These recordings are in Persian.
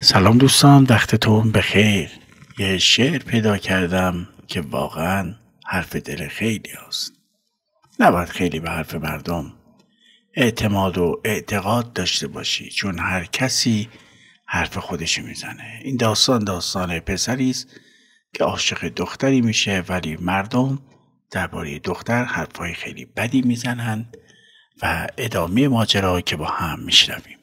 سلام دوستان، وقتتون بخیر. یه شعر پیدا کردم که واقعا حرف دل خیلی هست. نباید خیلی به حرف مردم اعتماد و اعتقاد داشته باشی، چون هر کسی حرف خودش میزنه. این داستان پسری است که عاشق دختری میشه، ولی مردم درباره دختر حرفای خیلی بدی میزنن و ادامه ماجرا که با هم میشنویم.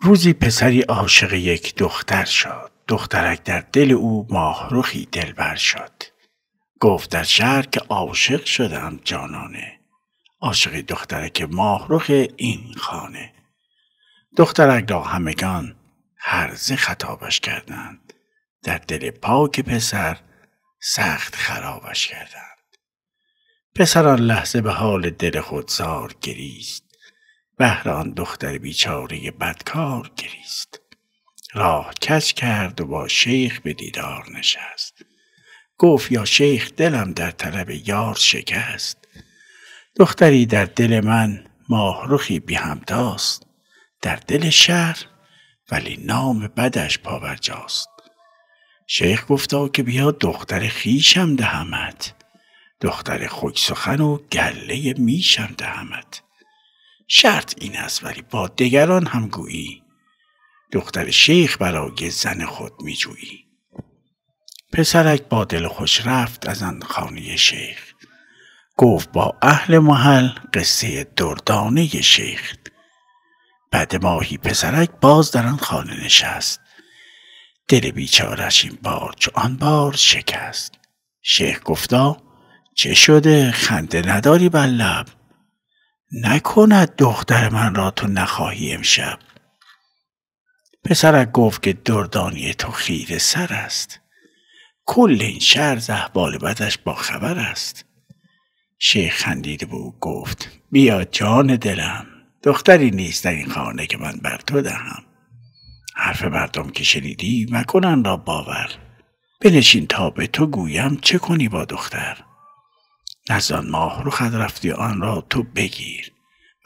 روزی پسری عاشق یک دختر شد. دخترک در دل او ماهرخی دلبر شد. گفت در شهر که عاشق شدم جانانه، عاشق دخترک ماهرخ این خانه. دخترک را همگان هرزه خطابش کردند، در دل پاک پسر سخت خرابش کردند. پسر آن لحظه به حال دل خود زار گریست، بهر آن دختر بیچاره بدکار گریست. راه کج کرد و با شیخ به دیدار نشست. گفت یا شیخ دلم در طلب یار شکست. دختری در دل من ماهرخی بی همتاست، در دل شهر ولی نام بدش پابرجاست. شیخ گفتا که بیا دختر خویشم دهمت، دختر خوش سخن و گله میشم دهمت. شرط این است ولی با دگران هم گویی، دختر شیخ برای زن خود می جویی. پسرک با دل خوش رفت از آن خانه شیخ، گفت با اهل محل قصه دردانه شیخ. بعد ماهی پسرک باز در آن خانه نشست، دل بیچارش این بار چو آن بار شکست. شیخ گفتا چه شده خنده نداری بر لب، نکند دختر من را تو نخواهی امشب. پسرک گفت که دردانی تو خیره سر است، کل این شهر ز احوال بدش با خبر است. شیخ خندید و او گفت بیا جان دلم، دختری نیست در این خانه که من بر تو دهم. حرف مردم که شنیدی مکن آن را باور، بنشین تا به تو گویم چه کنی با دختر. نزد آن ماهرخ رفتی آن را تو بگیر،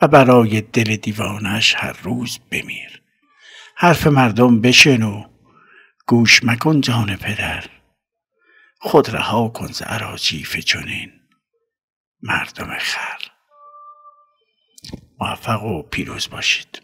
و برای دل دیوانش هر روز بمیر. حرف مردم بشنو گوش مکن جان پدر، خود رها کن ز اراجیف چنین مردم خر. موفق و پیروز باشید.